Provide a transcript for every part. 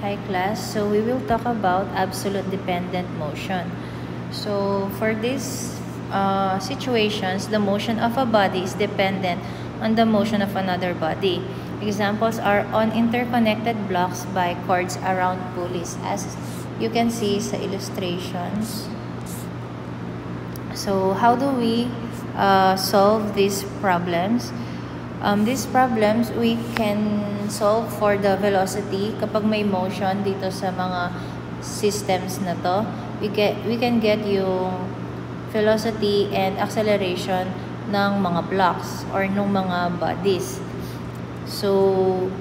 Hi class, so we will talk about absolute dependent motion. So for these situations, the motion of a body is dependent on the motion of another body. Examples are on interconnected blocks by cords around pulleys, as you can see sa illustrations. So how do we solve these problems? These problems we can solve for the velocity kapag may motion dito sa mga systems na to. We can get yung velocity and acceleration ng mga blocks or ng mga bodies. So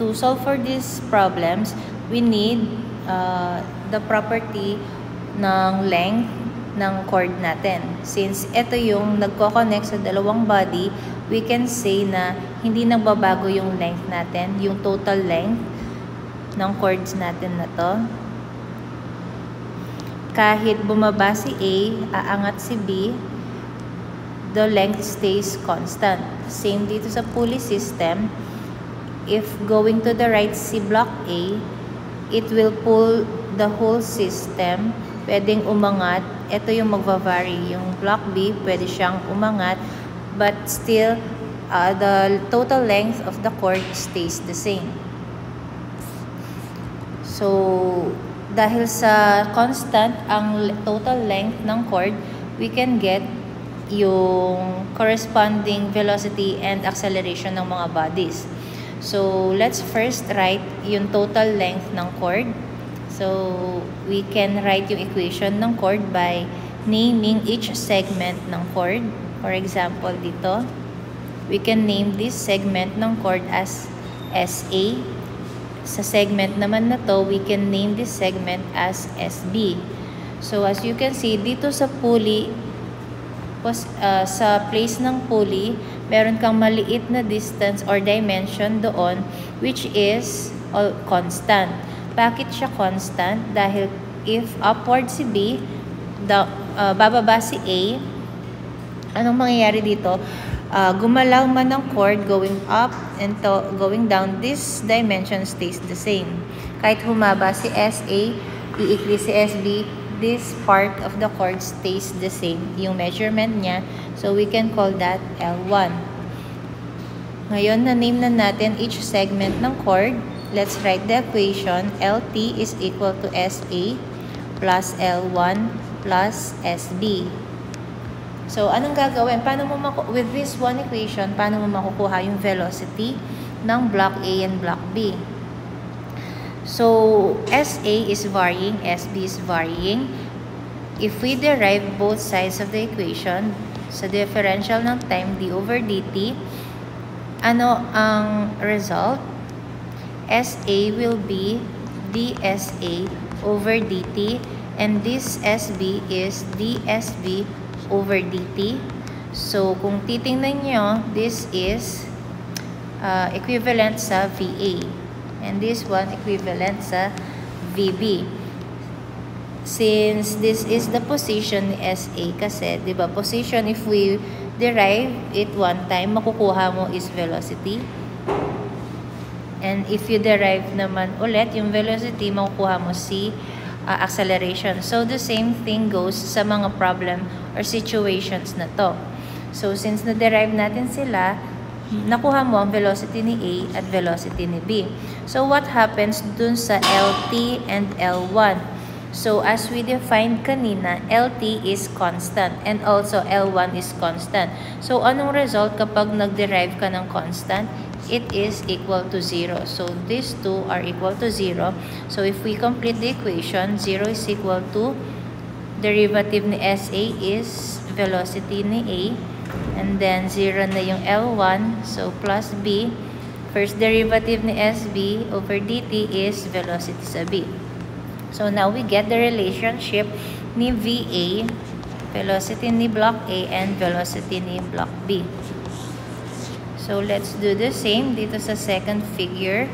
to solve for these problems, we need the property ng length ng cord natin. Since ito yung nagko-connect sa dalawang body, we can say na hindi nagbabago yung length natin, yung total length ng cords natin na to. Kahit bumaba si A, aangat si B, the length stays constant. Same dito sa pulley system. If going to the right si block A, it will pull the whole system. Pwedeng umangat. Ito yung magva-vary. Yung block B, pwede siyang umangat. But still, the total length of the cord stays the same. So, dahil sa constant ang total length ng cord, we can get yung corresponding velocity and acceleration ng mga bodies. So, let's first write yung total length ng cord. So, we can write yung equation ng cord by naming each segment ng cord. For example, dito, we can name this segment ng cord as SA. Sa segment naman na to, we can name this segment as SB. So, as you can see, dito sa pulley, sa place ng pulley, meron kang maliit na distance or dimension doon, which is constant. Bakit siya constant? Dahil if upward si B, bababa si A, anong mangyayari dito? Gumalaw man ng cord going up and going down, this dimension stays the same. Kahit humaba si SA, iikli si SB, this part of the cord stays the same, yung measurement niya. So, we can call that L1. Ngayon, na-name na natin each segment ng cord. Let's write the equation. LT is equal to SA plus L1 plus SB. So, anong gagawin? With this one equation, paano mo makukuha yung velocity ng block A and block B? So, SA is varying, SB is varying. If we derive both sides of the equation, sa differential ng time, d over dt, ano ang result? SA will be dSA over dt, and this SB is dSB over dt. So, kung titingnan nyo, this is equivalent sa VA. And this one equivalent sa VB. Since this is the position ni SA kasi, di ba, position, if we derive it one time, makukuha mo is velocity. And if you derive naman ulit yung velocity, makukuha mo si acceleration. So, the same thing goes sa mga problem or situations na to. So, since na-derive natin sila, nakuha mo ang velocity ni A at velocity ni B. So, what happens dun sa LT and L1? So, as we defined kanina, LT is constant and also L1 is constant. So, anong result kapag nag-derive ka ng constant? It is equal to 0. So, these two are equal to 0. So, if we complete the equation, 0 is equal to derivative ni SA is velocity ni A. And then, 0 na yung L1. So, plus B. First derivative ni SB over dt is velocity sa B. So, now we get the relationship ni VA, velocity ni block A, and velocity ni block B. So, let's do the same dito sa second figure.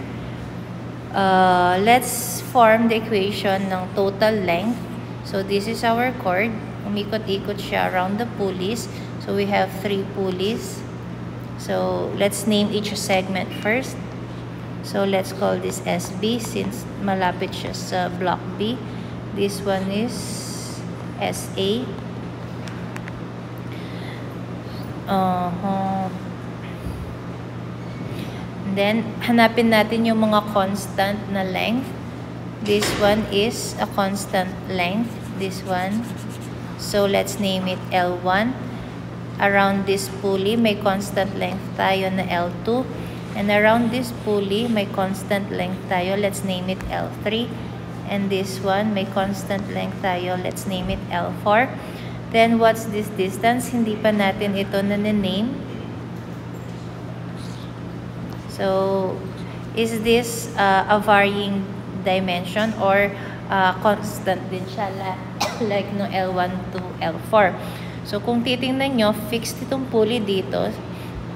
Let's form the equation ng total length. So, this is our cord. Umikot-ikot siya around the pulleys. So, we have 3 pulleys. So, let's name each segment first. So let's call this SB since malapit siya sa block B. This one is SA. Then, hanapin natin yung mga constant na length. This one is a constant length. This one. So, let's name it L1. Around this pulley, may constant length tayo na L2. And around this pulley, may constant length tayo. Let's name it L3. And this one, may constant length tayo. Let's name it L4. Then, what's this distance? Hindi pa natin ito na-name. So, is this a varying dimension or constant din siya like no L1 to L4? So, kung titingnan nyo, fixed itong pulley dito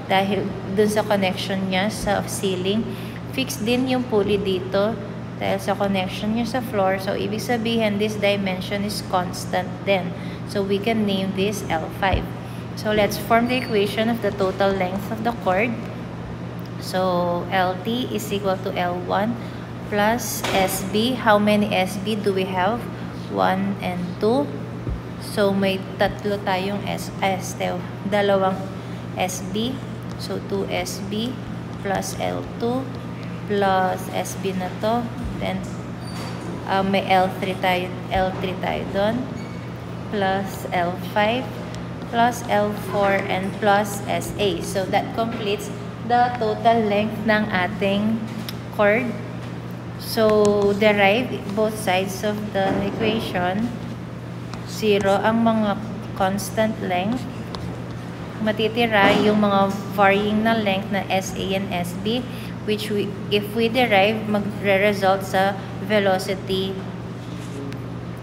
dahil dun sa connection niya sa ceiling. Fixed din yung pulley dito dahil sa connection niya sa floor. So, ibig sabihin, this dimension is constant din. So, we can name this L5. So, let's form the equation of the total length of the cord. So, LT is equal to L1 plus SB. How many SB do we have? 1 and 2. So, may tatlo tayong dalawang SB. So, 2 SB plus L2 plus SB na to. Then, may L3 tayo doon. Plus L5 plus L4 and plus SA. So, that completes the total length ng ating cord. So, derive both sides of the equation. 0 ang mga constant length. Matitira yung mga varying na length na SA and SB, which if we derive, magre-result sa velocity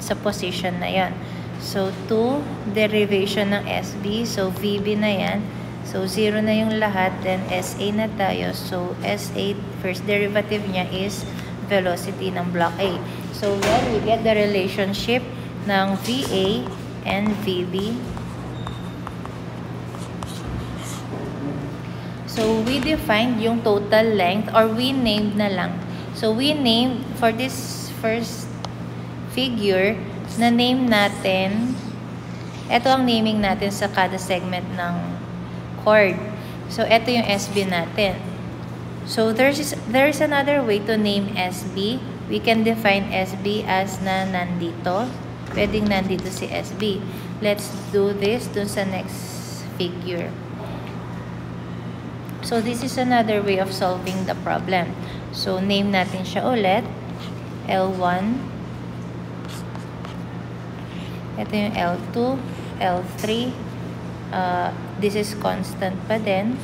sa position na yan. So, 2, derivation ng SB. So, VB na yan. So, 0 na yung lahat. Then, SA na tayo. So, SA, first derivative niya is velocity ng block A. So, then, we get the relationship ng VA and VB. So, we defined yung total length or we named na lang. So, we named for this first figure, na-name natin, ito ang naming natin sa kada segment ng cord. So, ito yung SB natin. So, there's another way to name SB. We can define SB as na nandito. Pwedeng nandito si SB. Let's do this dun sa next figure. So, this is another way of solving the problem. So, name natin siya ulit. L1. Ito yung L2, L3. This is constant pa din.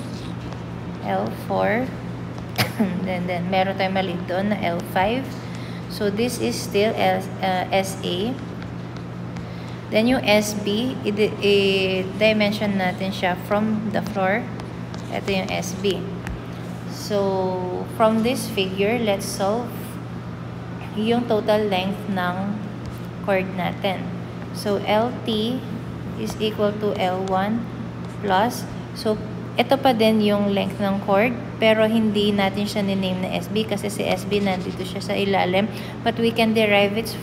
L4. then, meron tayong mali doon na L5. So, this is still SA. Then, yung SB, i-dimension natin siya from the floor. Ito yung SB. So, from this figure, let's solve yung total length ng cord natin. So, LT is equal to L1 plus. So, ito pa din yung length ng cord, pero hindi natin siya ni-name na SB kasi si SB nandito siya sa ilalim. But we can derive its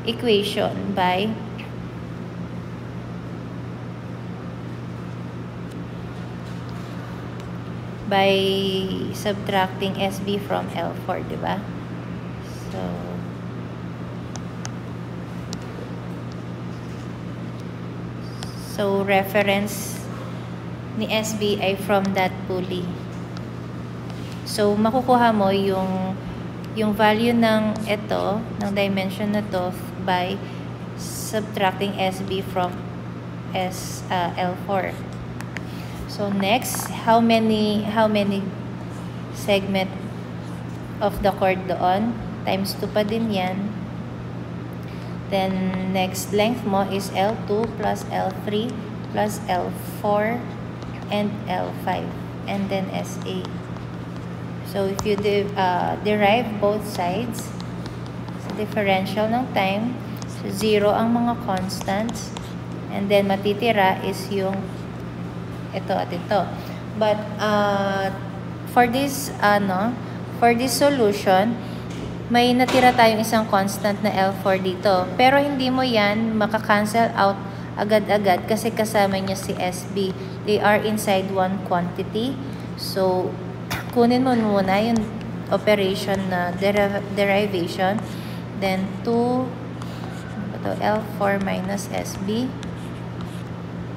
equation by subtracting SB from L4, diba? So reference ni SB ay from that pulley. So, makukuha mo yung value ng ito, ng dimension na to, by subtracting SB from L4. So, next, how many segment of the cord doon? Times 2 pa din yan. Then, next length mo is L2 plus L3 plus L4 and L5. And then, SA. So, if you derive both sides, sa differential ng time, so 0 ang mga constants, and then matitira is yung ito at ito. But, for for this solution, may natira tayong isang constant na L4 dito. Pero hindi mo yan makakancel out agad-agad kasi kasama niya si SB. They are inside one quantity. So, kunin mo muna yung operation na derivation. Then, 2 L4 minus SB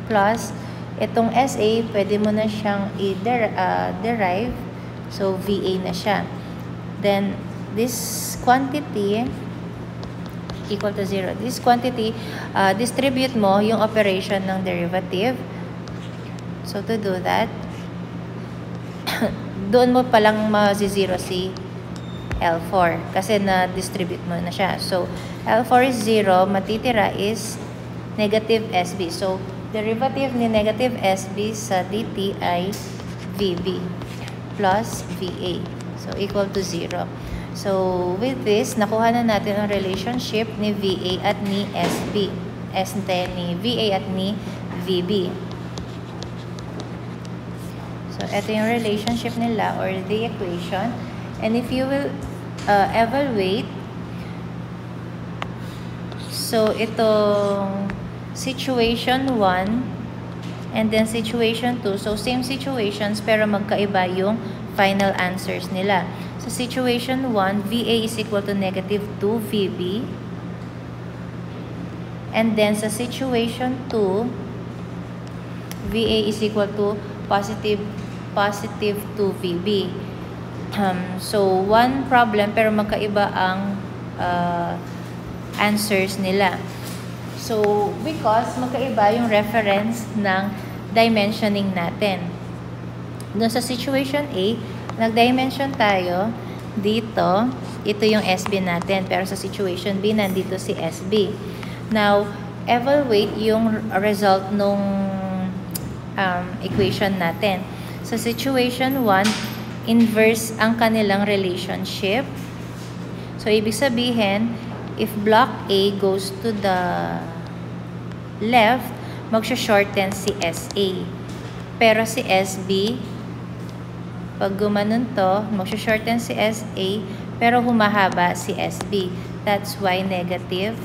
plus itong SA, pwede mo na siyang i-derive. So, VA na siya. Then, this quantity equal to 0. This quantity, distribute mo yung operation ng derivative. So, to do that, doon mo palang ma-0 si L4 kasi na-distribute mo na siya. So, L4 is 0, matitira is negative SB. So, derivative ni negative SB sa dt ay VB plus VA. So, equal to 0. So, with this, nakuha na natin ang relationship ni VA at ni SB. Ni VA at ni VB. So, ito yung relationship nila or the equation. And if you will evaluate, so, itong situation 1 and then situation 2. So, same situations pero magkaiba yung final answers nila. Sa situation 1, VA is equal to negative 2 VB. And then sa situation 2, VA is equal to positive 2 VB. So, one problem pero magkaiba ang answers nila. So, because magkaiba yung reference ng dimensioning natin. Doon sa situation A, nag-dimension tayo dito. Ito yung SB natin. Pero sa situation B, nandito si SB. Now, evaluate yung result nung equation natin. Sa situation 1, inverse ang kanilang relationship. So, ibig sabihin, if block A goes to the left, magsho-shorten si SA. Pero si SB, pag gumanon to, magsho-shorten si SA, pero humahaba si SB. That's why negative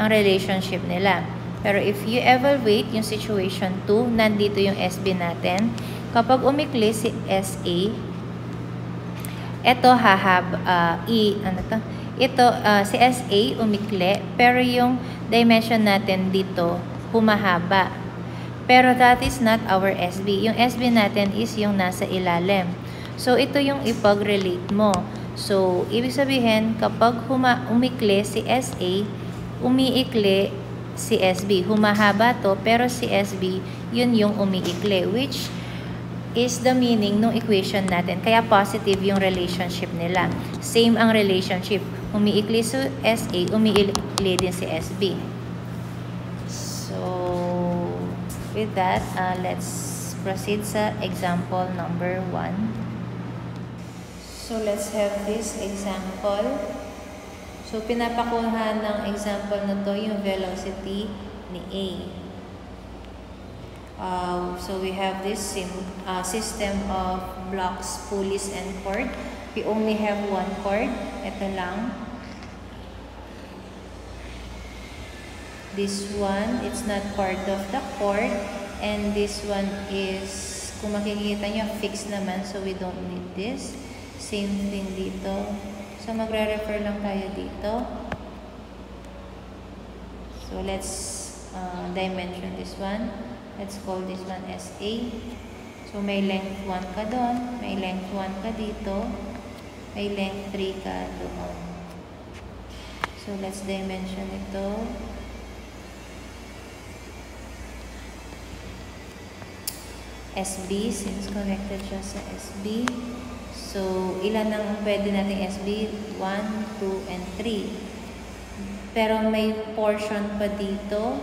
ang relationship nila. Pero if you evaluate yung situation 2, nandito yung SB natin. Kapag umikli si SA, ito si SA umikli, pero yung dimension natin dito humahaba. Pero that is not our SB. Yung SB natin is yung nasa ilalim. So, ito yung ipag-relate mo. So, ibig sabihin, kapag umikli si SA, umiikli si SB. Humahaba to, pero si SB, yun yung umiikli. Which is the meaning ng equation natin. Kaya positive yung relationship nila. Same ang relationship. Umiikli si SA, umiikli din si SB. So, with that, let's proceed sa example number 1. So, let's have this example. So, pinapakuha ng example na to yung velocity ni A. So, we have this system of blocks, pulleys, and cord. We only have one cord. Ito lang. This one, it's not part of the cord. And this one is, kung makikita nyo, fixed naman. So, we don't need this. Same thing dito. So, magre-refer lang tayo dito. So, let's dimension this one. Let's call this one as A. So, may length 1 ka doon. May length 1 ka dito. May length 3 ka doon. So, let's dimension ito. SB, since connected siya sa SB. So, ilan ang pwede nating SB? 1, 2, and 3. Pero may portion pa dito.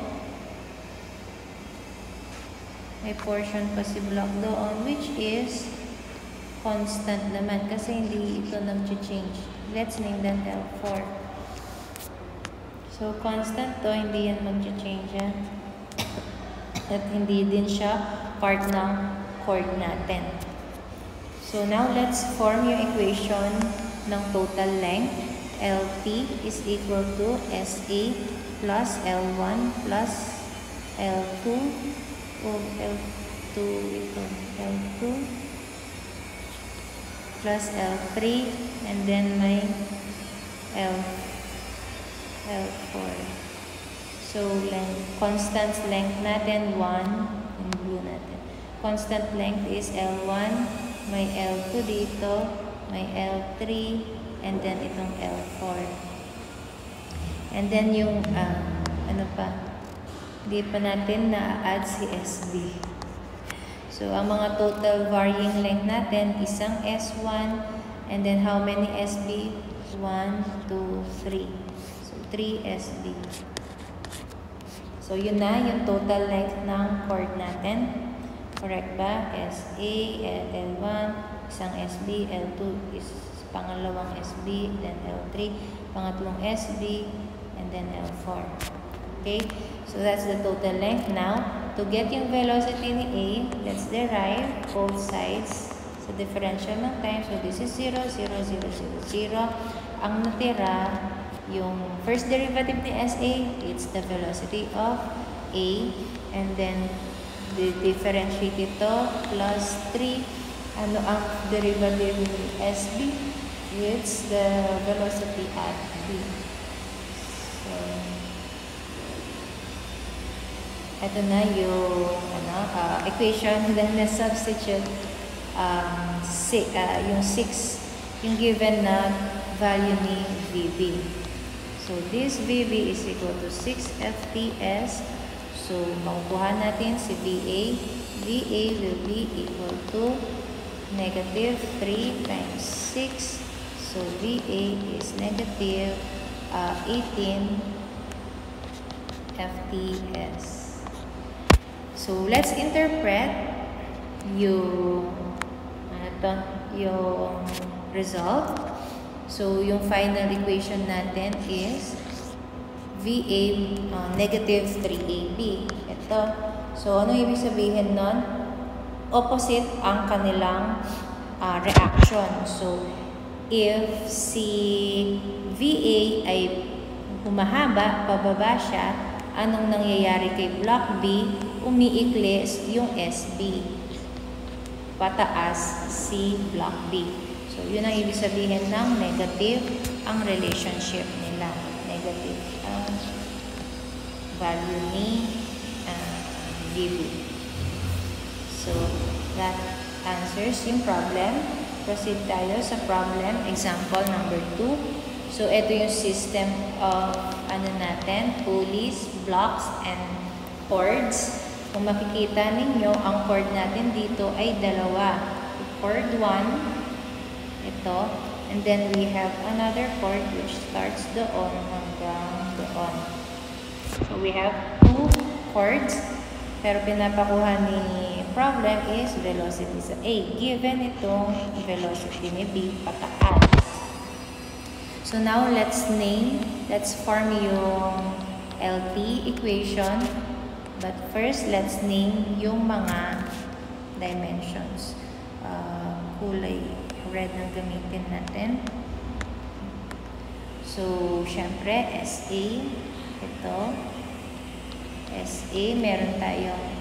May portion pa si block doon, which is constant naman kasi hindi ito nag-change. Let's name that L4. So, constant to, hindi yan mag-change yan. At hindi din siya part ng cord natin. So now let's form yung equation ng total length. LP is equal to SA plus L1 plus L2 L2 ito L2 plus L3 and then may L4. So constant length natin 1 in blue natin. Constant length is L1, may L2 dito, may L3 and then itong L4. And then yung ano pa? Hindi pa natin na-add si SB. So, ang mga total varying length natin, isang S1, and then how many SB? 1, 2, 3. So, 3 SB. So, yun na yung total length ng chord natin. Correct ba? SA, L1, isang SB, L2 is pangalawang SB, then L3, pangatlong SB, and then L4. Okay? So, that's the total length. Now, to get yung velocity ni A, let's derive both sides sa differential ng time. So, this is 0, 0, 0, 0, 0. Ang natira, yung first derivative ni SA, it's the velocity of A. And then, differentiate ito, plus 3. Ano ang derivative ni SB? It's the velocity at B. So, ito na yung equation. Then, let's substitute yung 6, yung given na value ni VB. So, this VB is equal to 6 FTS. So, makukuha natin si VA. VA will be equal to negative 3 times 6. So, VA is negative 18 FTS. So, let's interpret yung result. So, yung final equation natin is VA negative 3AB. Ito. So, ano ibig sabihin nun? Opposite ang kanilang reaction. So, if si VA ay humahaba, pababa siya, anong nangyayari kay block B? Umiikli yung SB. Pataas si block B. So, yun ang ibig sabihin ng negative ang relationship nila. Negative ang value ni VB. So, that answers yung problem. Proceed tayo sa problem. Example number 2. So, ito yung system of pulleys, blocks, and cords. Kung makikita ninyo, ang cord natin dito ay dalawa. Cord 1, ito, and then we have another cord which starts doon hanggang doon. So, we have 2 cords, pero pinapakuha ni problem is velocity sa A. Given itong velocity ni B, pataas. So, now let's form yung LT equation. But first, let's name yung mga dimensions. Kulay red ang gamitin natin. So, syempre, SA. Ito. SA, meron tayong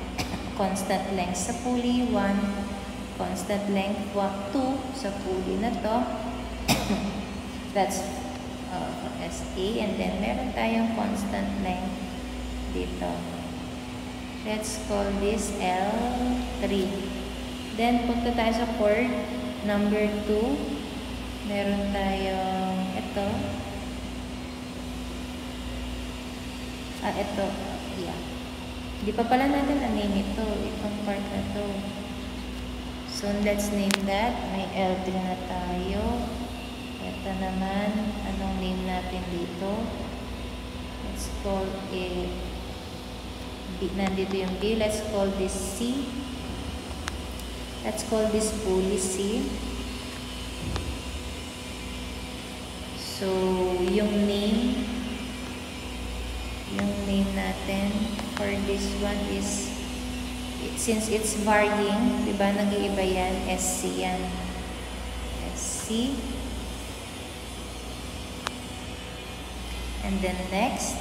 constant length sa pulley 1, constant length 2 sa pulley na to. That's SA. And then, meron tayong constant length dito. Let's call this L3. Then, punta tayo sa chord number 2. Meron tayong ito. Ito. Yeah. Di pa pala natin na-name ito. Itong part na to. So, let's name that. May L3 na tayo. Ito naman. Anong name natin dito? Let's call it B. Nandito yung B. Let's call this C. Let's call this pulley C. So, yung name natin for this one is, since it's varying, diba, nag-iiba yan, SC yan. SC. And then next,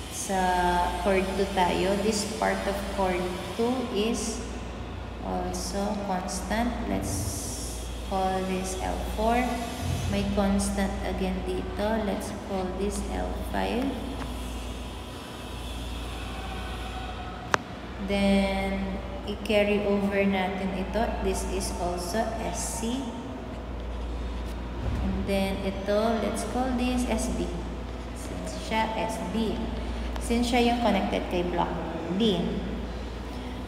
sa chord 2 tayo. This part of chord 2 is also constant. Let's call this L4. May constant again dito. Let's call this L5. Then, i-carry over natin ito. This is also SC. And then, ito, let's call this SB. Since siya SB. Since siya yung connected kay block D.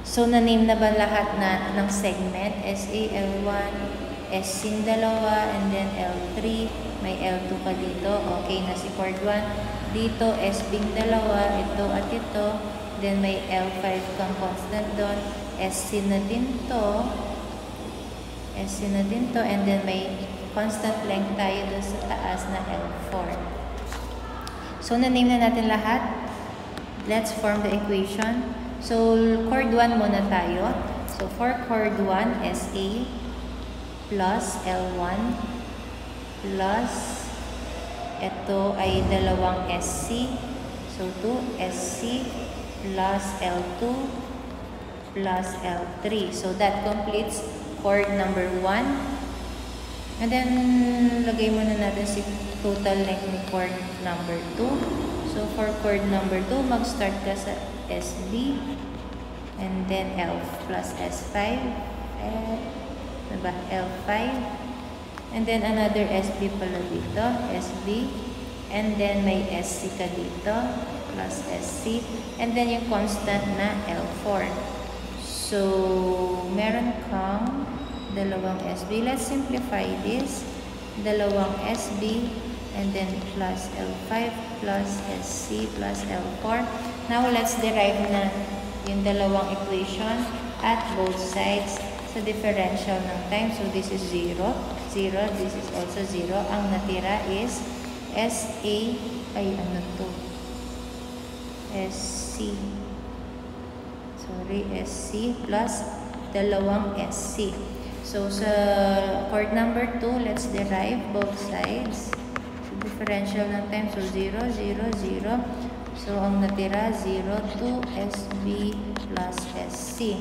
So, na-name na ba lahat ng segment? SA, L1, SC yung dalawa, and then L3. May L2 pa dito. Okay na si chord 1. Dito, SB yung dalawa. Ito at ito. Then, may L5 kang constant doon. SC na din to. SC na din to. And then, may constant length tayo doon sa taas na L4. So, na-name na natin lahat. Let's form the equation. So, chord 1 muna tayo. So, for chord 1, SA plus L1 plus ito ay dalawang SC. So, 2 SC plus L2 plus L3. So, that completes chord number 1. And then, lagay muna natin si total length ni chord number 2. So, for chord number 2, mag-start ka sa SB. And then, L plus S5. Diba? L5. And then, another SB pala dito. SB. And then, may SC ka dito. Plus SC. And then, yung constant na L4. So, meron kang dalawang SB. Let's simplify this. Dalawang SB. And then, plus L5 plus SC plus L4. Now, let's derive na yung dalawang equation at both sides sa differential ng time. So, this is 0. 0. This is also 0. Ang natira is SA. Ay, ano to? SC. Sorry, SC plus dalawang SC. So, sa chord number 2, let's derive both sides. So, differential ng time. So, 0, 0, 0. So, ang natira, 0 to SB plus SC.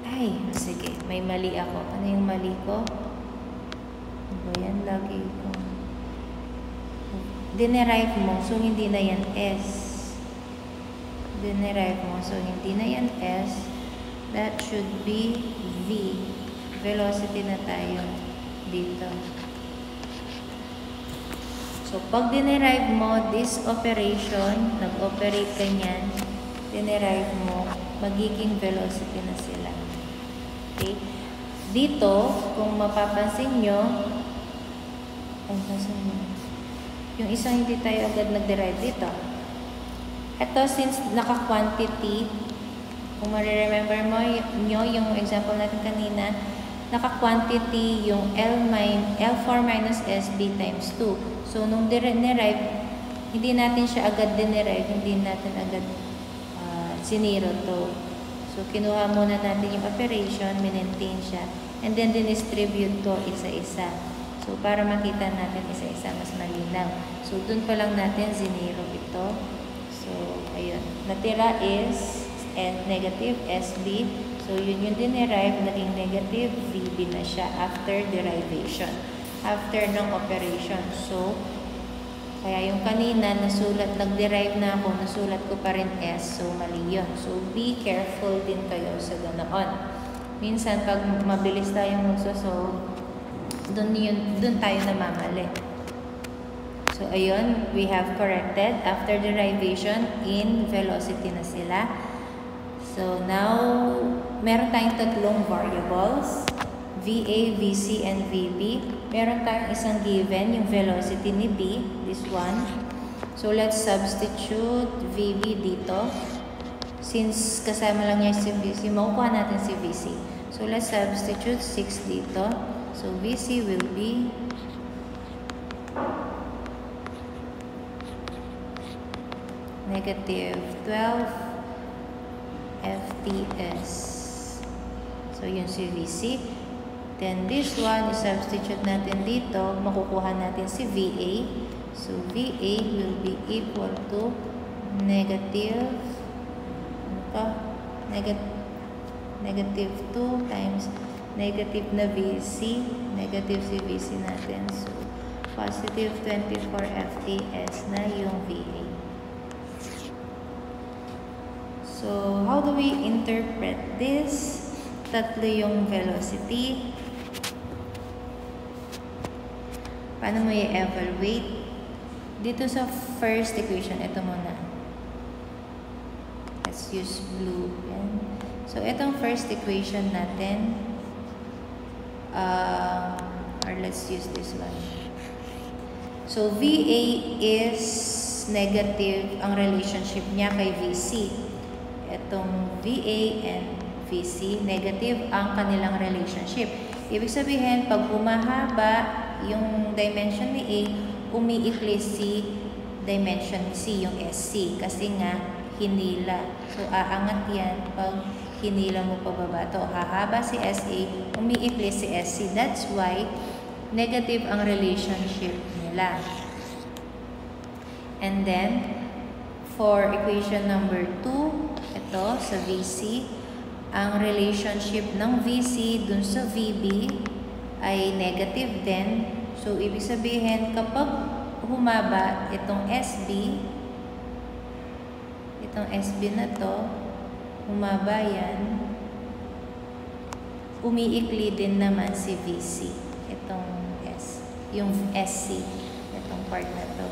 Ay, sige. May mali ako. Ano yung mali ko? Ano yan? Lagi ko. Dinerive mo. So, hindi na yan S. Dinerive mo. So, hindi na yan S. That should be V. Velocity na tayo dito. So, pag dinerive mo this operation, nag-operate ka niyan, dinerive mo, magiging velocity na sila. Okay? Dito, kung mapapansin nyo, yung isang hindi tayo agad nag-derive dito. Ito, since naka-quantity, kung ma-remember mo nyo yung example natin kanina, naka-quantity yung L4 minus SB times 2. So, nung derive, hindi natin siya agad dinerive, hindi natin agad siniro to. So, kinuha muna natin yung operation, minentain siya, and then dinistribute to isa-isa. So, para makita natin isa-isa, mas malinaw. So, dun pa lang natin ziniro ito. So, ayun. Natira is negative SB. So, yun yung dinerive, naging negative VB na siya after derivation. After ng operation. So, kaya yung kanina, nag-derive na ako, nasulat ko pa rin S. So, mali yun. So, be careful din kayo sa ganoon. Minsan, pag mabilis tayong magsosolve, dun tayo namamali. So, ayun, we have corrected. After derivation, in velocity na sila. So, now, meron tayong tatlong variables. VA, VC, and VB. Meron tayong isang given, yung velocity ni B, this one. So, let's substitute VB dito. Since kasama lang niya si VC, makukuha natin si VC. So, let's substitute 6 dito. So, VC will be negative 12 FTS. So, yun si VC. Then this one, i-substitute natin dito, makukuha natin si VA. So VA will be equal to negative, negative 2 times negative na VC, negative si VC natin. So positive 24 FAS na yung VA. So how do we interpret this? Tatlo yung velocity. Paano mo i-evaluate? Dito sa first equation, ito muna. Let's use blue. Yan. So, itong first equation natin, or let's use this one. So, VA is negative ang relationship niya kay VC. Itong VA and VC, negative ang kanilang relationship. Ibig sabihin, pag humahaba yung dimension ni A, umiikli si dimension ni C, yung SC. Kasi nga, hinila. So, aangat yan pag hinila mo pababa. To, hahaba si SA, umiikli si SC. That's why, negative ang relationship nila. And then, for equation number 2, ito, sa VC, ang relationship ng VC dun sa VB ay negative din. So, ibig sabihin, kapag humaba itong SB na to, humaba yan, umiikli din naman si VC. Itong yung SC, itong part na to.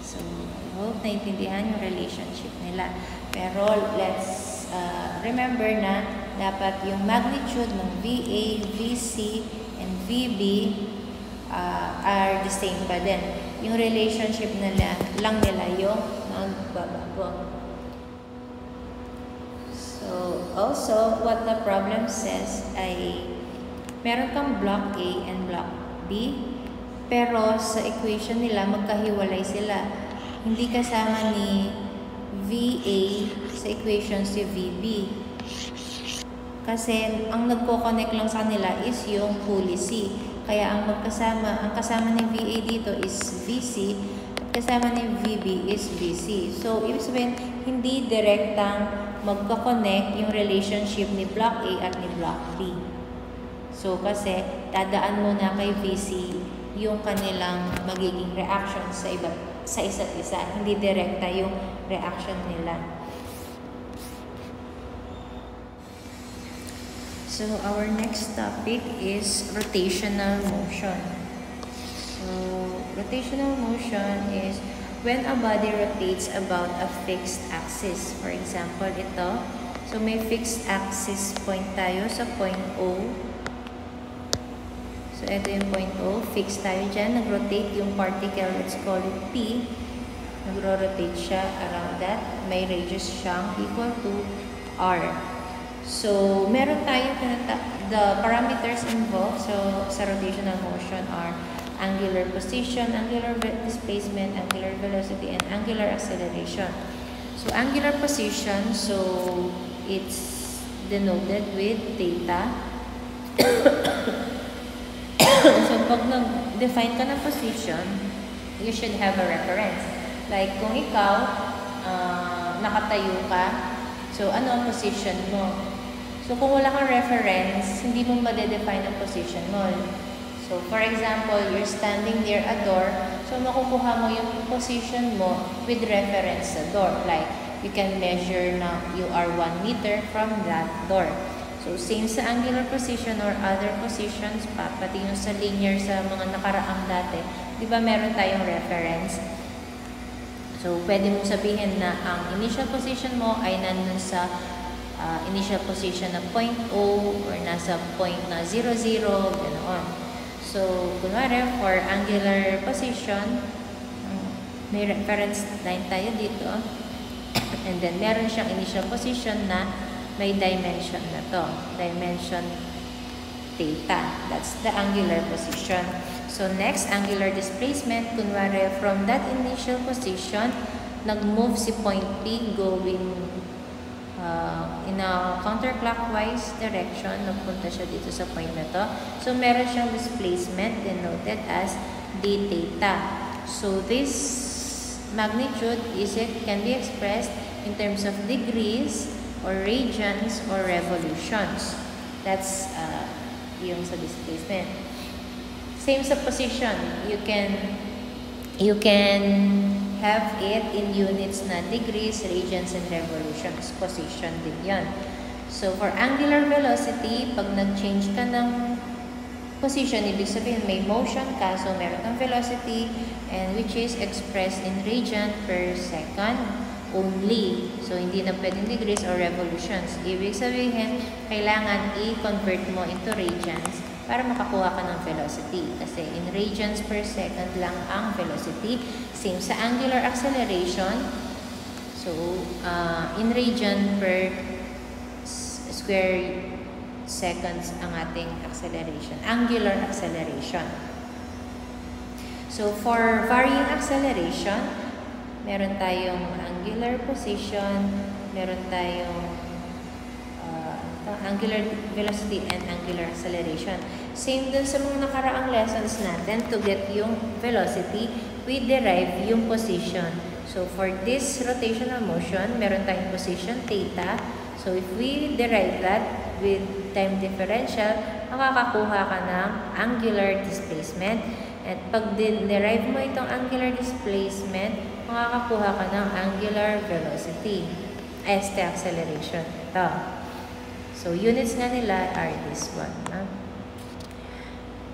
So, I hope naintindihan yung relationship nila. Pero, let's remember na dapat yung magnitude ng VA, VC, and VB are the same pa din. Yung relationship nila yung magbabago. So, also, what the problem says ay meron kang block A and block B, pero sa equation nila, magkahiwalay sila. Hindi kasama ni VA sa equation si VB. Kasi ang nagko-connect lang sa kanila is yung pulley C. Kaya ang kasama ni VA dito is VC at kasama ni VB is VC. So, ibig sabihin, hindi direktang magko-connect yung relationship ni block A at ni block B. So, kasi dadaan muna kay VC yung kanilang magiging reaction sa isa't isa. Hindi direkta yung reaction nila. So, our next topic is rotational motion. So, rotational motion is when a body rotates about a fixed axis. For example, ito. So, may fixed axis point tayo sa point O. So, ito yung point O. Fixed tayo dyan. Nag-rotate yung particle. Let's call it P. Nag-rotate siya around that. May radius siyang equal to R. So, meron tayong the parameters involved sa rotational motion are angular position, angular displacement, angular velocity, and angular acceleration. So, angular position, so it's denoted with theta. So, pag nag-define ka ng position, you should have a reference. Like, kung ikaw, nakatayo ka, so ano ang position mo? So, kung wala kang reference, hindi mo ma-define ang position mo. So, for example, you're standing near a door, so makukuha mo yung position mo with reference sa door. Like, you can measure na you are 1 meter from that door. So, same sa angular position or other positions pa, pati yung sa linear sa mga nakaraang dati, di ba meron tayong reference? So, pwede mong sabihin na ang initial position mo ay nandun sa initial position na point O or nasa point na 0, 0, ganoon. So, kunwari, for angular position, may reference line tayo dito. And then, meron siyang initial position na may dimension na to. Dimension theta. That's the angular position. So, next, angular displacement. Kunwari, from that initial position, nag-move si point P going in a counterclockwise direction, napunta siya dito sa point na to. So, meron siyang displacement denoted as d theta. So, this magnitude can be expressed in terms of degrees or radians or revolutions. That's yung sa displacement. Same sa position. You can have it in units na degrees, radians, and revolutions. Position din yan. So, for angular velocity, pag nag-change ka ng position, ibig sabihin may motion ka, so meron kang velocity, and which is expressed in radian per second only. So, hindi na pwedeng degrees or revolutions. Ibig sabihin, kailangan i-convert mo into radians para makakuha ka ng velocity. Kasi in radians per second lang ang velocity. Same sa angular acceleration. So, in radian per square seconds ang ating acceleration. Angular acceleration. So, for varying acceleration, meron tayong angular position, meron tayong angular velocity and angular acceleration. Same dun sa mga nakaraang lessons natin, to get yung velocity, we derive yung position. So, for this rotational motion, meron tayong position theta. So, if we derive that with time differential, makakakuha ka ng angular displacement. At pag derive mo itong angular displacement, makakakuha ka ng angular velocity. ST acceleration. Ito. So, units nga nila are this one.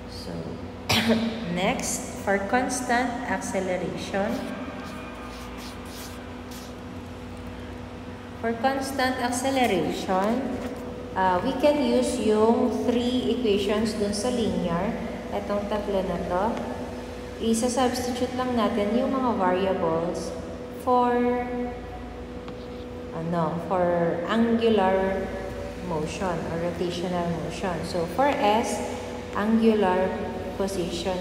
So, next, for constant acceleration. For constant acceleration, we can use yung 3 equations dun sa linear. Itong tatlo na to. Isa-substitute lang natin yung mga variables for angular motion or rotational motion. So, for S, angular position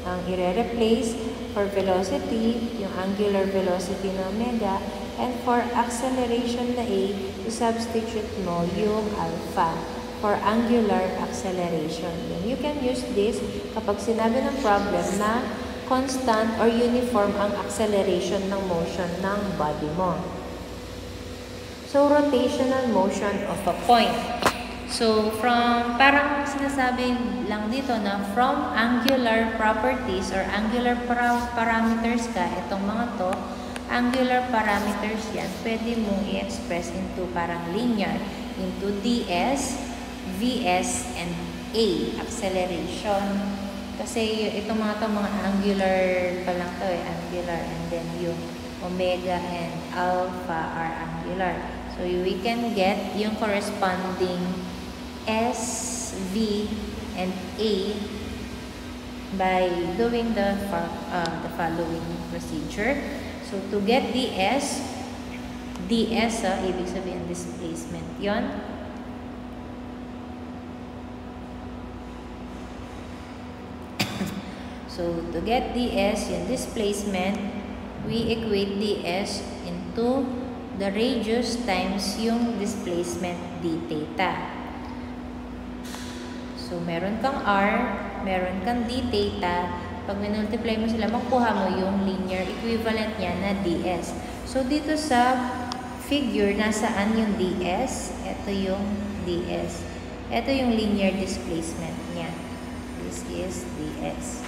ang i-replace. For velocity, yung angular velocity ng omega. And for acceleration na A, i-substitute mo yung alpha for angular acceleration. Then you can use this kapag sinabi ng problem na constant or uniform ang acceleration ng motion ng body mo. So, rotational motion of a point. So, parang sinasabi lang dito na from angular properties or angular parameters ka, itong mga to, angular parameters yan, pwede mong i-express into parang linear, into ds, vs, and a, acceleration. Kasi itong mga to, mga angular pa lang to angular, and then yung omega and alpha are angular. So, we can get yung corresponding S, V, and A by doing the following procedure. So, to get ds, ibig sabihin displacement yon. So, to get ds, yung displacement, we equate ds into the radius times yung displacement d theta. So, meron kang r, meron kang d theta. Pag minultiply mo sila, makuha mo yung linear equivalent niya na ds. So, dito sa figure, nasaan yung ds? Ito yung ds. Ito yung linear displacement niya. This is ds.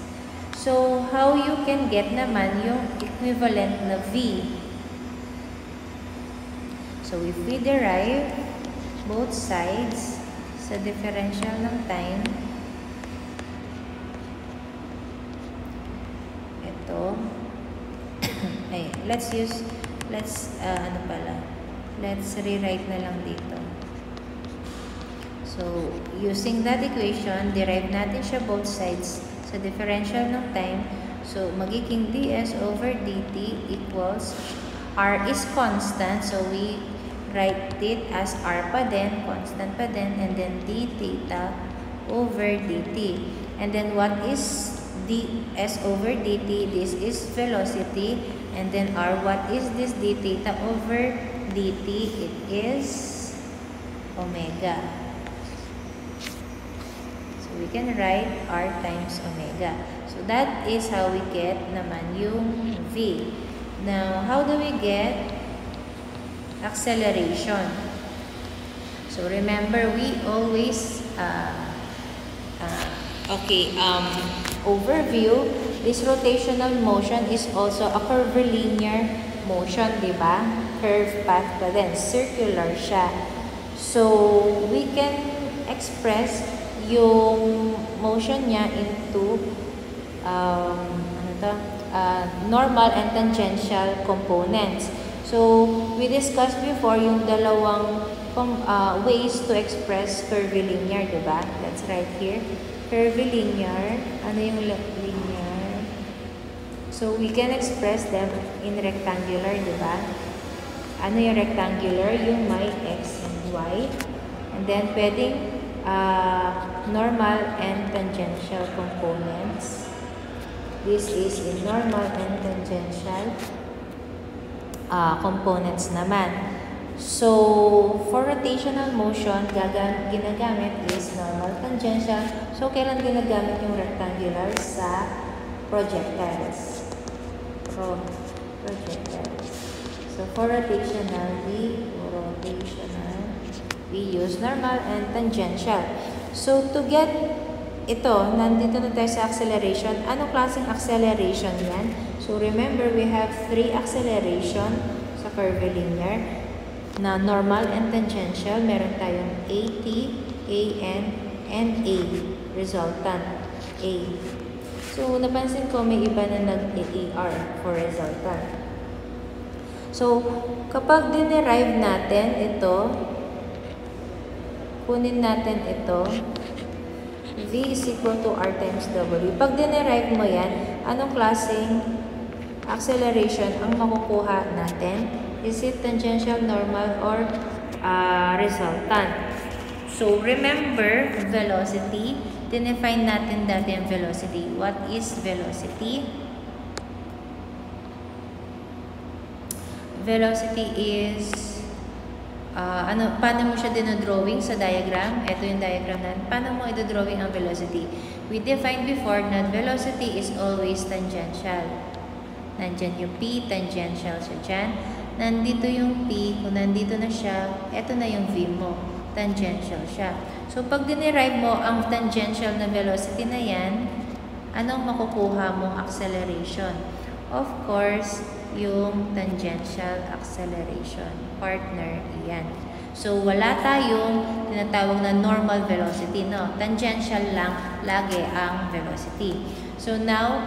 So, how you can get naman yung equivalent na v? So, if we derive both sides sa differential ng time, ito, let's rewrite na lang dito. So, using that equation, derive natin siya both sides sa differential ng time. So, magiging ds over dt equals, r is constant, so we write it as r pa din, constant pa din, and then d theta over dt. And then what is ds over dt? This is velocity. And then r, what is this d theta over dt, it is omega. So we can write r times omega. So that is how we get naman yung v. Now, how do we get acceleration? So remember, we always overview, this rotational motion is also a curvilinear motion, di ba? Curve path pa din, circular siya. So we can express yung motion niya into normal and tangential components. So we discussed before yung dalawang ways to express curvilinear, diba? Let's write here. Curvilinear. Ano yung linear? So we can express them in rectangular, diba? Ano yung rectangular? Yung may x and y. And then pwedeng normal and tangential components. This is in normal and tangential components naman. So, for rotational motion, ginagamit is normal tangential. So, kailan ginagamit yung rectangular? Sa projectiles. Projectiles. So, for rotational, we use normal and tangential. So, to get ito, nandito na tayo sa acceleration. Anong klaseng acceleration yan? So, remember, we have 3 acceleration sa curvilinear na normal and tangential. Meron tayong AT, AN, and A. Resultant. A. So, napansin ko may iba na nag-AR for resultant. So, kapag dinerive natin ito, kunin natin ito, V is equal to R times W. Pag dinerive mo yan, anong klaseng acceleration ang makukuha natin? Is it tangential, normal, or resultant? So, remember, velocity. Define natin dati ang velocity. What is velocity? Velocity is, paano mo siya dinodrawing sa diagram? Ito yung diagram natin. Paano mo idodrawing ang velocity? We defined before that velocity is always tangential. Nandyan yung P, tangential siya dyan. Nandito yung P, kung nandito na siya, ito na yung V mo. Tangential siya. So, pag dinerive mo ang tangential na velocity na yan, anong makukuha mong acceleration? Of course, yung tangential acceleration. Partner, iyan. So, wala tayong tinatawag na normal velocity, no? Tangential lang lagi ang velocity. So, now,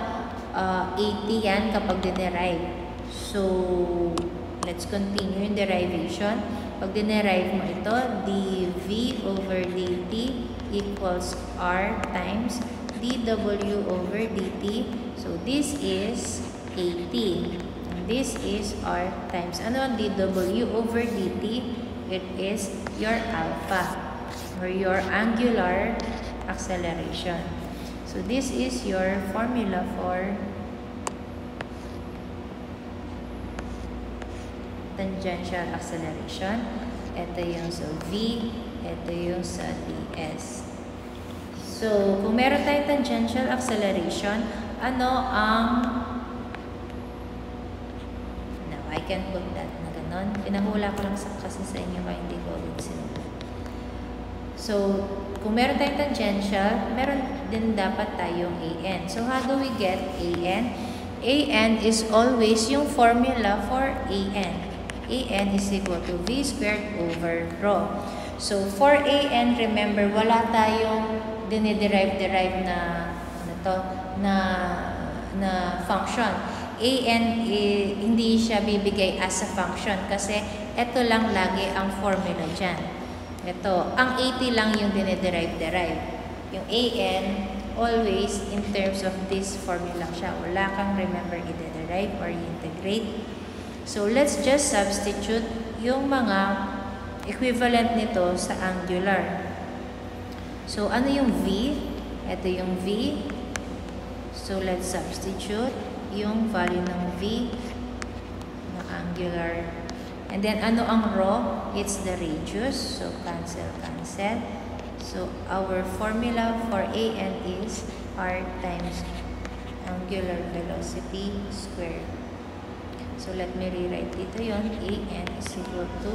80 yan kapag dinerive. So, let's continue in derivation. Pag dinerive mo ito, dv over dt equals r times dw over dt. So, this is 80. And this is r times, ano ang dw over dt? It is your alpha or your angular acceleration. So, this is your formula for tangential acceleration. Ito yung sa V, ito yung sa ds. So, kung meron tayong tangential acceleration, ano ang... Now, I can put that na ganon. Pinahula ko lang kasi sa inyo kaya hindi ko ulit sinulat. So, kung meron tayong tangential, meron din dapat tayong AN. So, how do we get AN? AN is always yung formula for AN. AN is equal to V squared over rho. So, for AN, remember, wala tayong diniderive na function. AN, hindi siya bibigay as a function kasi ito lang lagi ang formula dyan. Ito, ang 80 lang yung diniderive. Yung AN, always in terms of this formula siya. Wala kang remember i-derive or i-integrate. So, let's just substitute yung mga equivalent nito sa angular. So, ano yung V? Ito yung V. So, let's substitute yung value ng V na angular And then, ano ang rho? It's the radius. So, cancel. So, our formula for AN is r times angular velocity squared. So, let me rewrite dito yon. AN is equal to...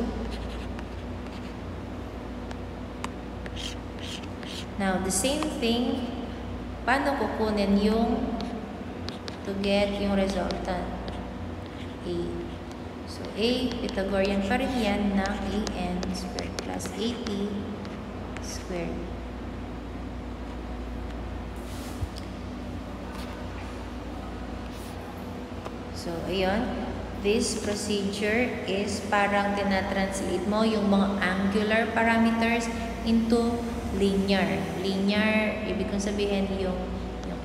Now, the same thing, paano kukunin yung to get yung resultant? A. So, A, Pythagorean pa rin yan ng AN squared plus AT squared. So, ayun. This procedure is parang tinatranslate mo yung mga angular parameters into linear. Linear, ibig kong sabihin yung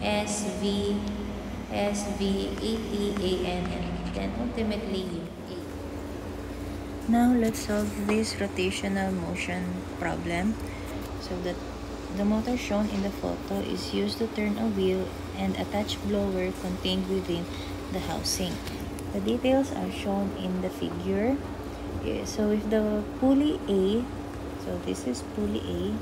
S, V, AT, AN, and then ultimately yung A. Now, let's solve this rotational motion problem. So that the motor shown in the photo is used to turn a wheel and attach blower contained within the housing. The details are shown in the figure. So if the pulley A, so this is pulley A.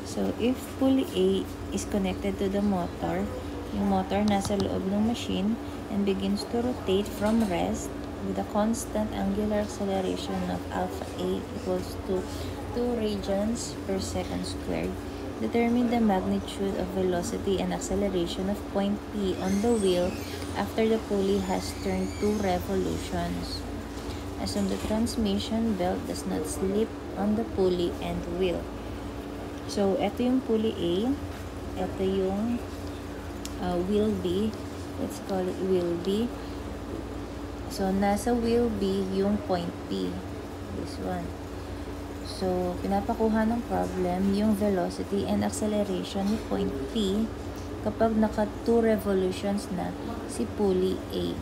So if pulley A is connected to the motor, yung motor nasa loob ng machine and begins to rotate from rest with a constant angular acceleration of alpha A equals to 2 radians per second squared. Determine the magnitude of velocity and acceleration of point P on the wheel after the pulley has turned 2 revolutions. Assume the transmission belt does not slip on the pulley and wheel. So, ito yung pulley A. Ito yung wheel B. Let's call it wheel B. So, nasa wheel B yung point P. This one. So, pinapakuha ng problem yung velocity and acceleration ni point P kapag naka 2 revolutions na si pulley A.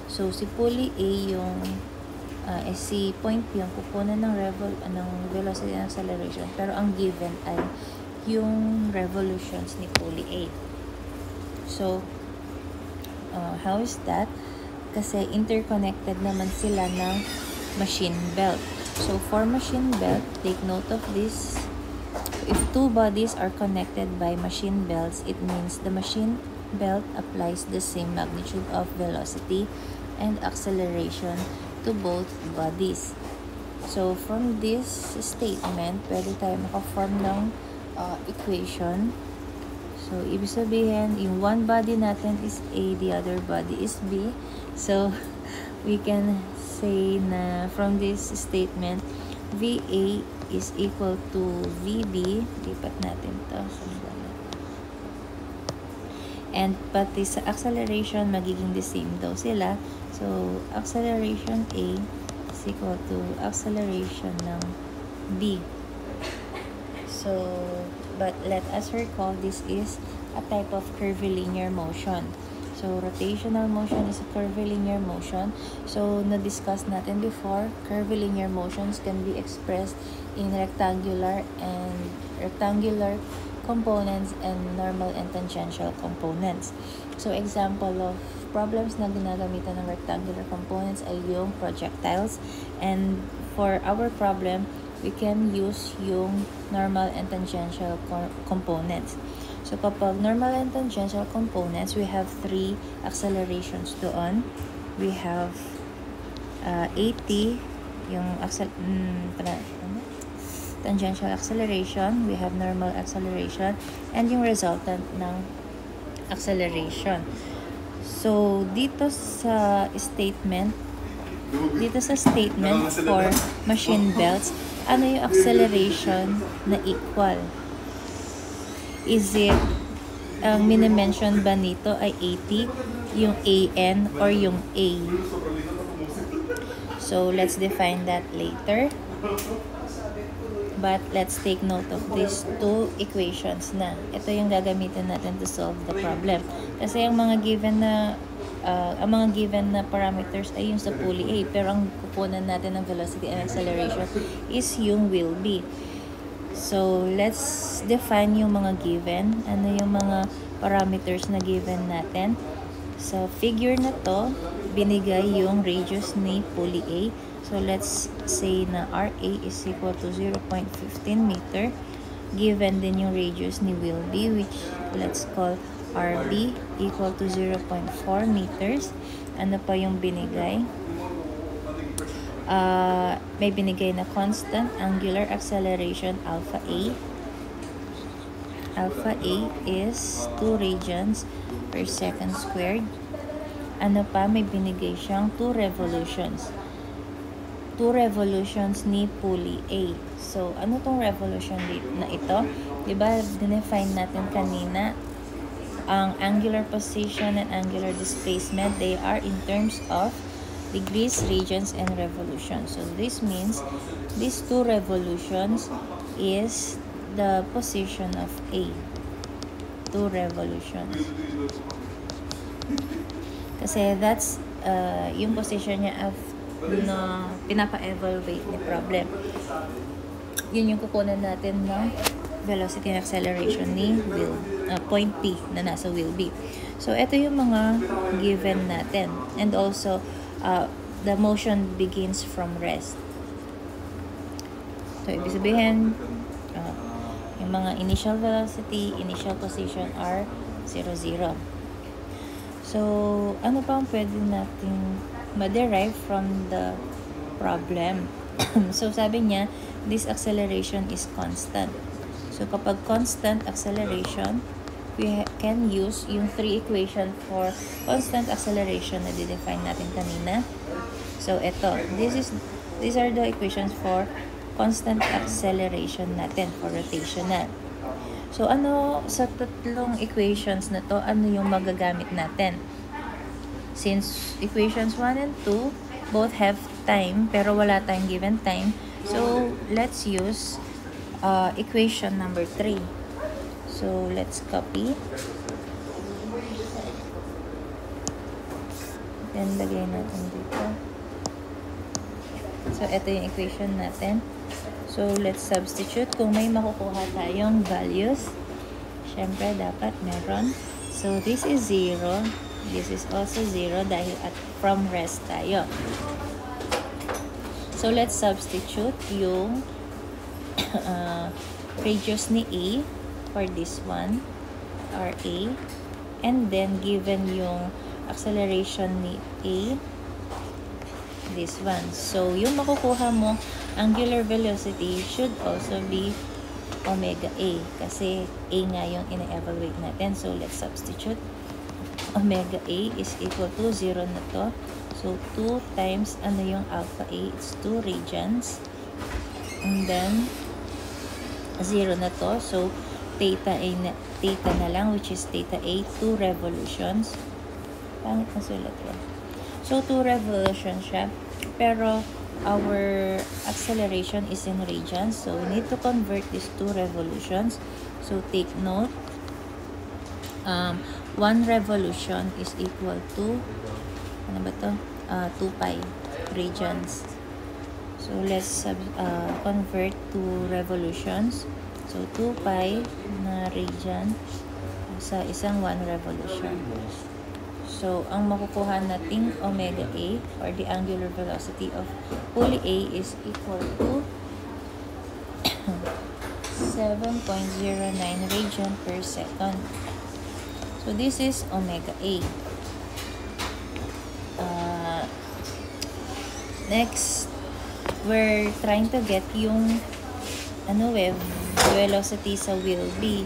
So, si pulley A yung si point P yung kukunan ng velocity and acceleration. Pero ang given ay yung revolutions ni pulley A. So, how is that? Kasi interconnected naman sila ng machine belt. So, for machine belt, take note of this. If two bodies are connected by machine belts, it means the machine belt applies the same magnitude of velocity and acceleration to both bodies. So, from this statement, pwede tayo maka-form ng equation. So, ibig sabihin, yung one body natin is A, the other body is B. So, we can say na from this statement, VA is equal to VB. Lipat natin to. And pati sa acceleration, magiging the same daw sila. So, acceleration A is equal to acceleration ng B. So, but let us recall this is a type of curvilinear motion. So, rotational motion is a curvilinear motion. So, na-discuss natin before, curvilinear motions can be expressed in rectangular components and normal and tangential components. So, example of problems na ginagamitan ng rectangular components ay yung projectiles. And for our problem, we can use yung normal and tangential components. So, kapag normal and tangential components, we have 3 accelerations doon. We have AT, yung tangential acceleration. We have normal acceleration. And yung resultant ng acceleration. So, dito sa statement for machine belts, ano yung acceleration na equal? Is it, ang minimension ba nito ay 80, yung AN, or yung A? So, let's define that later. But, let's take note of these 2 equations na. Ito yung gagamitin natin to solve the problem. Kasi ang mga given na parameters ay yung sa pulley A. Pero ang kukunan natin ng velocity and acceleration is yung wheel B. So, let's define yung mga given. Ano yung mga parameters na given natin. Sa figure na to, binigay yung radius ni pulley A. So, let's say na RA is equal to 0.15 meter. Given din yung radius ni wheel B, which let's call RB equal to 0.4 meters. Ano pa yung binigay? May binigay na constant angular acceleration alpha A. Alpha A is 2 radians per second squared. Ano pa? May binigay siyang 2 revolutions. 2 revolutions ni pulley A. So, ano tong revolution na ito? Diba, dinefine natin kanina ang angular position and angular displacement. They are in terms of degrees, radians, and revolutions. So, this means these 2 revolutions is the position of A. 2 revolutions. Kasi that's yung position niya of na pinapa-evaluate ni problem. Yun yung kukunan natin ng velocity and acceleration ni wheel, point P na nasa wheel B. So, ito yung mga given natin. And also, the motion begins from rest. So, ibig sabihin, yung mga initial velocity, initial position are 0, 0. So, ano pa ang pwede natin ma-derive from the problem? So, sabi niya, this acceleration is constant. So, kapag constant acceleration, we can use yung 3 equation for constant acceleration na di-define natin kanina. So, ito. These are the equations for constant acceleration natin for rotational. So, ano sa tatlong equations na to, ano yung magagamit natin? Since equations 1 and 2 both have time, pero wala tayong given time, so let's use equation number 3. So, let's copy. Then, lagay natin dito. So, ito yung equation natin. So, let's substitute. Kung may makukuha tayong values, syempre, dapat meron. So, this is 0. This is also 0 dahil at from rest tayo. So, let's substitute yung radius ni A for this one, RA. And then, given yung acceleration ni A, this one. So, yung makukuha mo, angular velocity should also be omega A. Kasi A nga yung ina-evaluate natin. So, let's substitute. Omega A is equal to 0 na to. So, 2 times, ano yung alpha A? It's 2 radians. And then, 0 na to. So, theta na lang, which is theta A, 2 revolutions. Pangit na sulat yan. So, 2 revolutions siya. Pero, our acceleration is in radians. So, we need to convert these 2 revolutions. So, take note. 1 revolution is equal to, ano ba to? 2 pi radians. So, let's convert to revolutions. So, 2 pi na radian sa isang 1 revolution. So, ang makukuha nating omega A or the angular velocity of pulley A is equal to 7.09 radian per second. So, this is omega A. Next, we're trying to get yung velocity sa wheel B.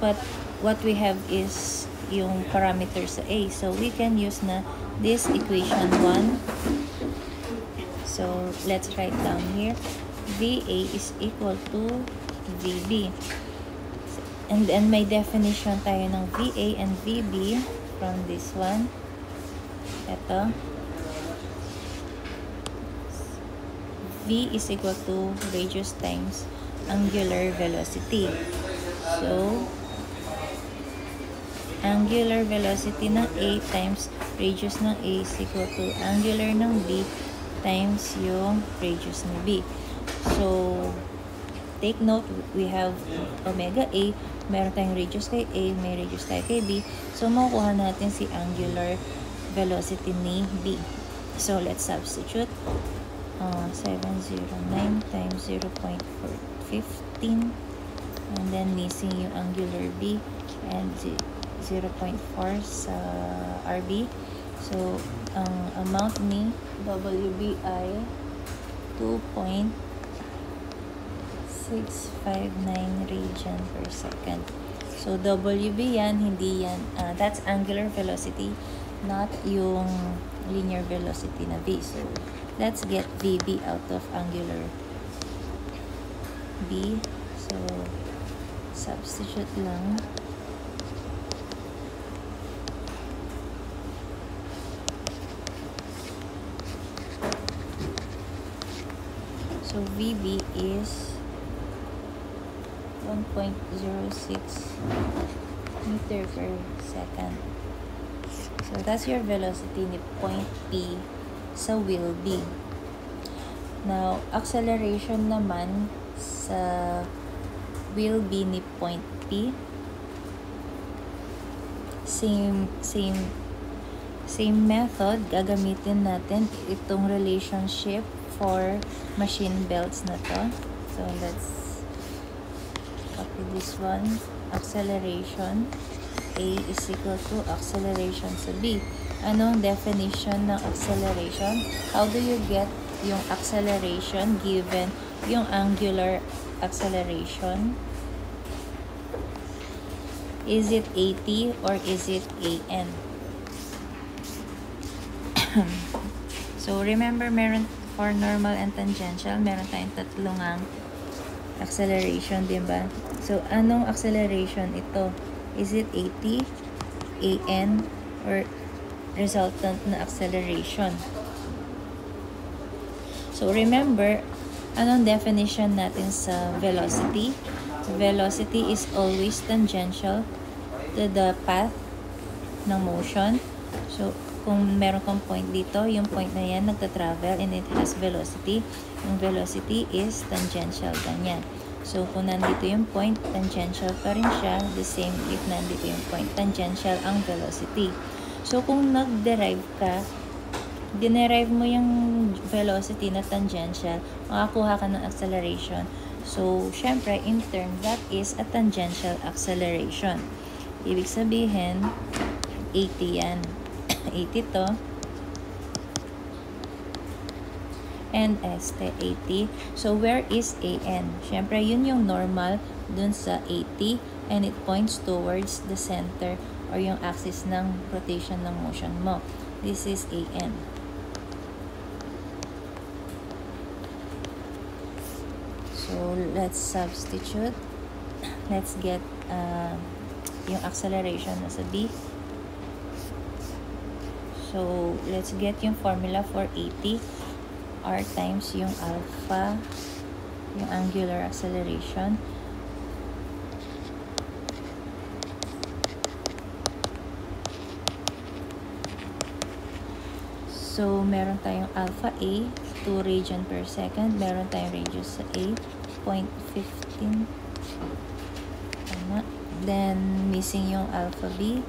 But what we have is yung parameters sa A. So, we can use na this equation 1. So, let's write down here. VA is equal to VB. And then, may definition tayo ng VA and VB from this one. Ito. V is equal to radius times angular velocity. So, angular velocity ng A times radius ng A is equal to angular ng B times yung radius ng B. So, take note, we have omega A, meron tayong radius kay A, may radius tayo kay B. So, makukuha natin si angular velocity ni B. So, let's substitute. 709 times 0.415, and then missing yung angular B and 0.4 sa RB. So, ang amount ni WB ay 2.659 radian per second. So, WB yan, hindi yan. That's angular velocity, not yung linear velocity na V. So, let's get VB out of angular B. So, substitute lang. So, VB is 1.06 meter per second. So, that's your velocity ni point P sa wheel B. Now, acceleration naman sa wheel B ni point P. Same method. Gagamitin natin itong relationship for machine belts na to. So, let's copy this one. Acceleration A is equal to acceleration sa B. Anong definition ng acceleration? How do you get yung acceleration given yung angular acceleration? Is it AT or is it AN? So, remember, meron for normal and tangential, meron tayong tatlong acceleration, diba? So, anong acceleration ito? Is it AT, AN, or resultant na acceleration? So, remember, anong definition natin sa velocity? Velocity is always tangential to the path ng motion. So, kung meron kang point dito, yung point na yan nagta-travel and it has velocity. Yung velocity is tangential, ganyan. So, kung nandito yung point, tangential pa rin siya. The same if nandito yung point, tangential ang velocity. So, kung nag-derive ka, dinerive mo yung velocity na tangential, makakuha ka ng acceleration. So, syempre, in turn, that is a tangential acceleration. Ibig sabihin, 80 yan. 80 to. And este 80. So, where is AN? Syempre, yun yung normal dun sa 80 and it points towards the center or yung axis ng rotation ng motion mo. This is AN. So, let's substitute. Let's get yung acceleration na sa B. So, let's get yung formula for 80. R times yung alpha, yung angular acceleration. So, meron tayong alpha A, 2 radian per second. Meron tayong radius sa A, 0.15. Tama. Then, missing yung alpha B.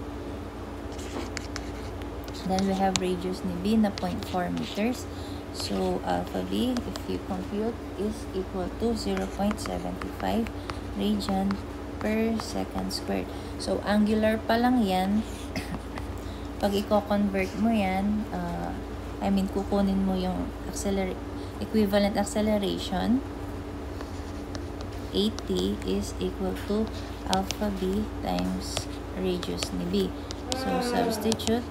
Then, we have radius ni B na 0.4 meters. So, alpha B, if you compute, is equal to 0.75 radian per second squared. So, angular pa lang yan. Pag i-convert mo yan, kukunin mo yung equivalent acceleration. 80 is equal to alpha B times radius ni B. So, substitute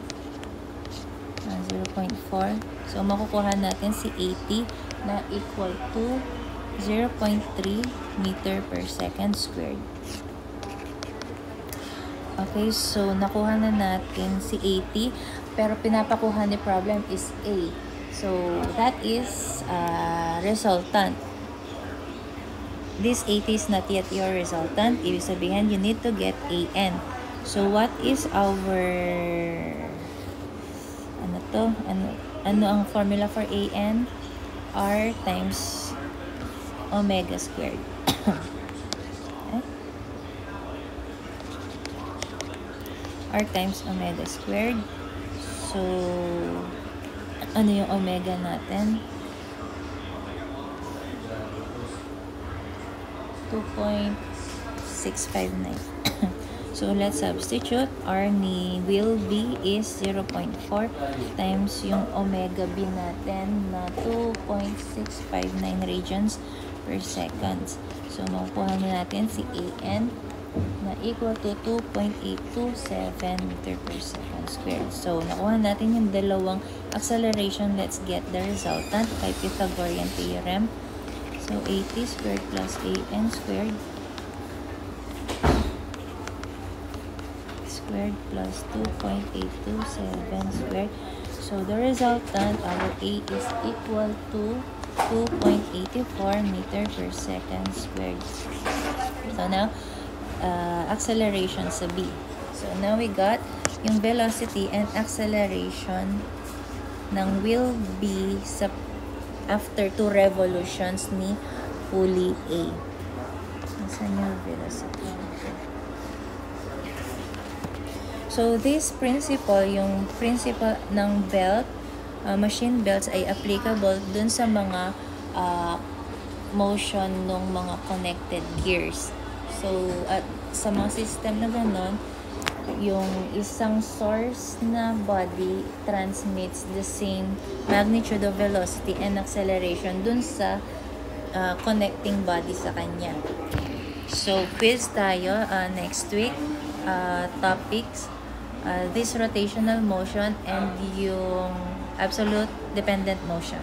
0.4. So, makukuha natin si 80 na equal to 0.3 meter per second squared. Okay, so nakuha na natin si 80, pero pinapakuha ni problem is A. So, that is resultant. This 80 is not yet your resultant. Ibig sabihin, you need to get AN. So, what is our ano ang formula for AN? R times omega squared. Okay. R times omega squared. So, ano yung omega natin? 2.659. So, let's substitute. R ni will be is 0.4 times yung omega b natin na 2.659 radians per second. So, makukuha na natin si AN na equal to 2.827 meter per second squared. So, nakuha natin yung dalawang acceleration. Let's get the resultant by Pythagorean theorem. So, 80 squared plus AN squared plus 2.827 squared. So, the resultant, our A is equal to 2.84 meter per second squared. So, now, acceleration sa B. So, now we got yung velocity and acceleration ng will be sa after 2 revolutions ni pulley A. Nasaan yung velocity? So, this principle, yung principle ng belt, machine belts ay applicable dun sa mga motion ng mga connected gears. So, at sa mga system na ganon, yung isang source na body transmits the same magnitude of velocity and acceleration dun sa connecting body sa kanya. So, quiz tayo next week. Topics, this rotational motion and yung absolute dependent motion.